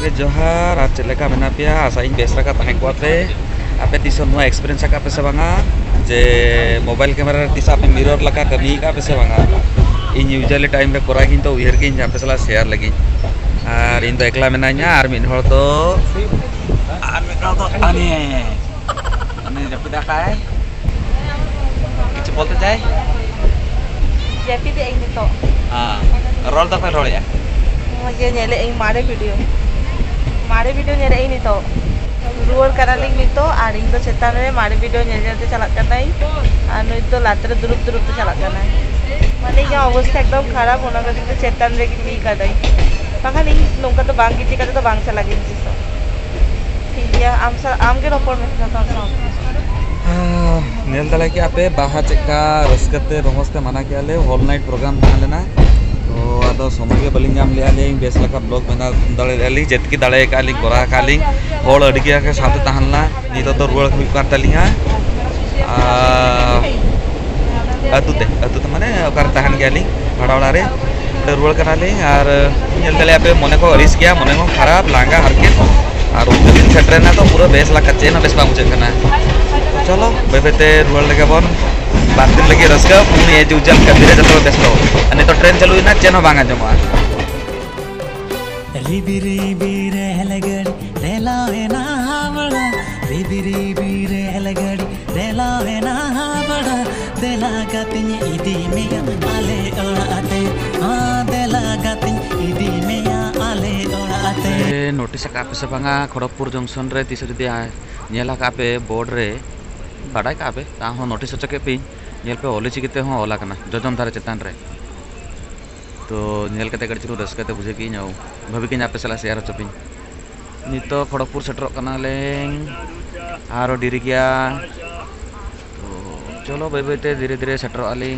के जोहार आज चलेका मेना पिया आशा इन बेस रखा तहें कुआते आपे तीसो नुआ एक्सपीरियंस का पे से बांगा जे मोबाइल कैमरा तीसा पे मिरर लगा कमी का पे से बांगा इन यूजुअली टाइम रे कोरा किन तो उहर किन जापे सला शेयर लगी और इन तो एकला मेनाnya और मिन हर तो अने जपदा काय किछु बोलते जाए जेपी दे ini to रोल तो रोल ya ये nyele ini मारे video nyele ini to ruar karaling nito ar ing do chetan re मारे video nyele te chalak kanai ar noi to latre duruk te chalak kanai mane ya অবস্থা একদম খারাপ ওনা কাছে তো চেতান রে কি কাদাই বাখান এই নৌকা তো বাং গিচি কাতে তো বাং চালা গিনছি তো ঠিক ya am ke ropor me ta ta nail दला के आपे बाहा चेका रसकते रमसते माना के आले होल नाइट प्रोग्राम था लेना तो आदो समय के बलिंग जाम ले आले बेस लका ब्लॉग बना दले आली जेतकी दले काली गोरा काली होल अडगिया के साथ तहनला नी तो रुळ हुई कर तलिया अतुते माने ओकर तहन गेली भाड़ावड़ा रे रुळ कराले और नेल दले आपे मने को अरिस किया मने को खराब लांगा हरके और उनके दिन सेटरेना तो पूरा बेस लका चेन बेस बा मुझे करना चलो बेबेते रुल लगे बन बात दिन लगे रसका पुनी ए जुजल कबिरे जतो बेसलो अनि तो ट्रेन चलु इना चेन बांगा जमा रिबिरी बिरे हलगड़ी रेला हेना बड़ा रिबिरी बिरे हलगड़ी रेला हेना बड़ा देला गतिन इदी में आले ओराते आ देला गतिन इदी में आले ओराते नोटिस का पे बांगा खड़गपुर जंक्शन रे तीस जदी नेला का पे बोर्ड रे बाडाय का पे ता हो नोटिस चके पे नेल पे ओले चिकिते हो ओला कना जजन धारे चेतान रे तो नेल कते गड़चिरु रसकते बुझे की न्याउ भाभी के आपे सला शेयर चपिन नितो खड़गपुर सेटर कना ले आरो डिरी गया तो चलो बेबेते धीरे धीरे सेटर आली।